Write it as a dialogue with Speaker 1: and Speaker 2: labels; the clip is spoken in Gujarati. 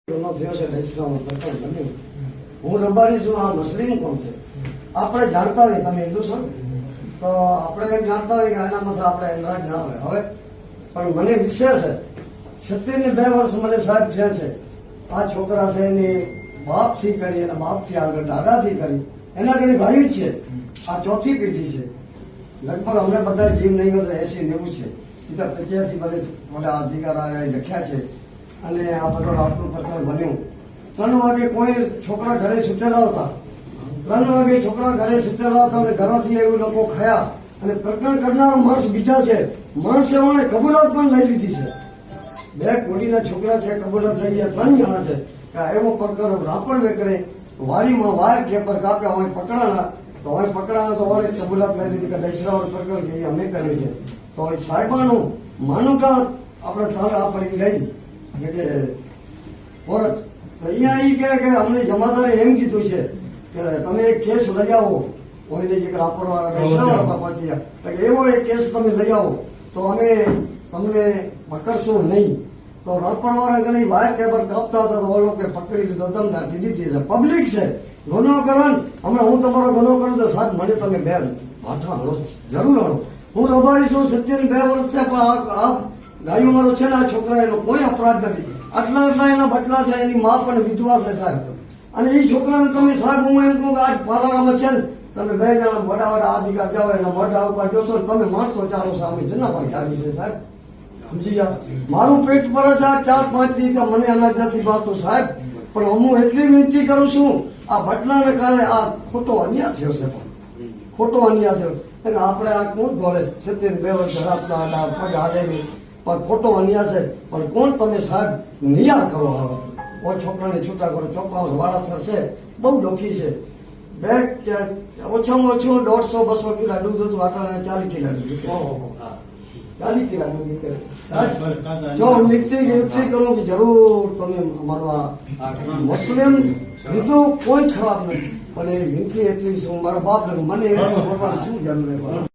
Speaker 1: હું રબારી છું, આ મુસ્લિમ કોણ છે આપણે જાણતા હોય, તમે હિન્દુ છો તો આપણે એમ જાણતા હોય કે એનામાં આપણે નારાજ ના આવે. હવે પણ મને વિશેષ છે 36 વર્ષ મને સાહેબ થયા છે. આ છોકરા છે એની બાપથી કરી, એના બાપથી આગળ દાદાથી કરી, એના ઘણી ભાઈ જ છે. આ ચોથી પેઢી છે. લગભગ અમને બધા જીવ નહીં હોય 80-90 છે. બીજા 85 વર્ષ મોટા અધિકાર લખ્યા છે. અને આ બધો રાતનું પ્રકરણ બન્યું. 3 વાગે કોઈ છોકરા ઘરે સુતેલા હતા. 3 વાગે છોકરા ઘરે સુતેલા હતા અને ઘરેથી એવું લોકો ખાયા. અને પ્રકરણ કરનારો માણસ બીજા છે. માણસોને કબૂલાત પણ લઈ લીધી છે. 2 કોડીના છોકરા છે, કબૂલાત થઈ ગયા. 3 જણા છે કે એવો પ્રકરણ રાપર વેકરે વાડીમાં વાયર કેપર કાપ્યા હોય, પકડાણા તો હોય પકડાણા તો હોય કબૂલાત લઈ લીધી કે દૈસરાવર પ્રકરણ કે અમે કર્યું છે. તો સાહેબાનું માનુકા આપણે તાર આ પડી ગઈ કે કોર્ટ અહીંયા એ કહે કે અમને જમાદારે એમ કીધું છે કે તમે એક કેસ લઈ આવો. કોઈને જે રાપરવાળા પહોંચી જાય એવો એક કેસ તમે લઈ આવો તો અમે તમને પકડશું નહીં. તો રાપરવાળા ઘણી વાયર કેબર કાપતા હતા તો લોકો પકડી લીધો તમને ટીડી છે. પબ્લિક છે ગુનો કરવાનું. હમણાં હું તમારો ગુનો કરું તો સાહેબ મને તમે બે માથા હણો, જરૂર હણો. હું રબારી છું, 72 વર્ષ છે, પણ આ ગાયું મારો છે ને આ છોકરા એનો કોઈ અપરાધ નથી. આટલા એના બચલા છે, એની મા પણ વિધવા છે સાહેબ. અને એ છોકરાને તમે સાહેબ હું એમ કહું કે આજ પાલારામાં છે ને તમે 2 જણા મોટા અધિકાર જાઓ એના મોઢા ઉપર જોશો તમે માણસો ચાલો સામે જનાભાઈ ચાલી છે સાહેબ. સમજી ગયા? મારું પેટ પર છે આ 4-5 દિવસ મને અનાજ નથી ભાવતું સાહેબ. પણ હું એટલી વિનંતી કરું છું આ બચલાને કારણે આ ખોટો અન્યાય થયો છે. પણ ખોટો અન્યાય થયો એટલે આપણે આ કોણ દોડે 72 વર્ષ ધરાવતા પગ હાલે નહીં પણ ખોટો અન્યાય છે. પણ કોણ તમે સાહેબ નિયા કરો. આવે કોઈ છોકરાને છૂટા કરો. ચોપડા વાળાસર છે બહુ ડોખી છે. ઓછામાં ઓછું 150-200 કિલો દૂધ હતું. આટાણે 40 કિલો દૂધ, 40 કિલો દૂધ નીકળે. જો વિનંતી કરું કે જરૂર તમે અમારું આ મુસ્લિમ લીધું કોઈ ખરાબ નથી પણ એની વિનંતી એટલી શું મારા બાપ મને શું જરૂર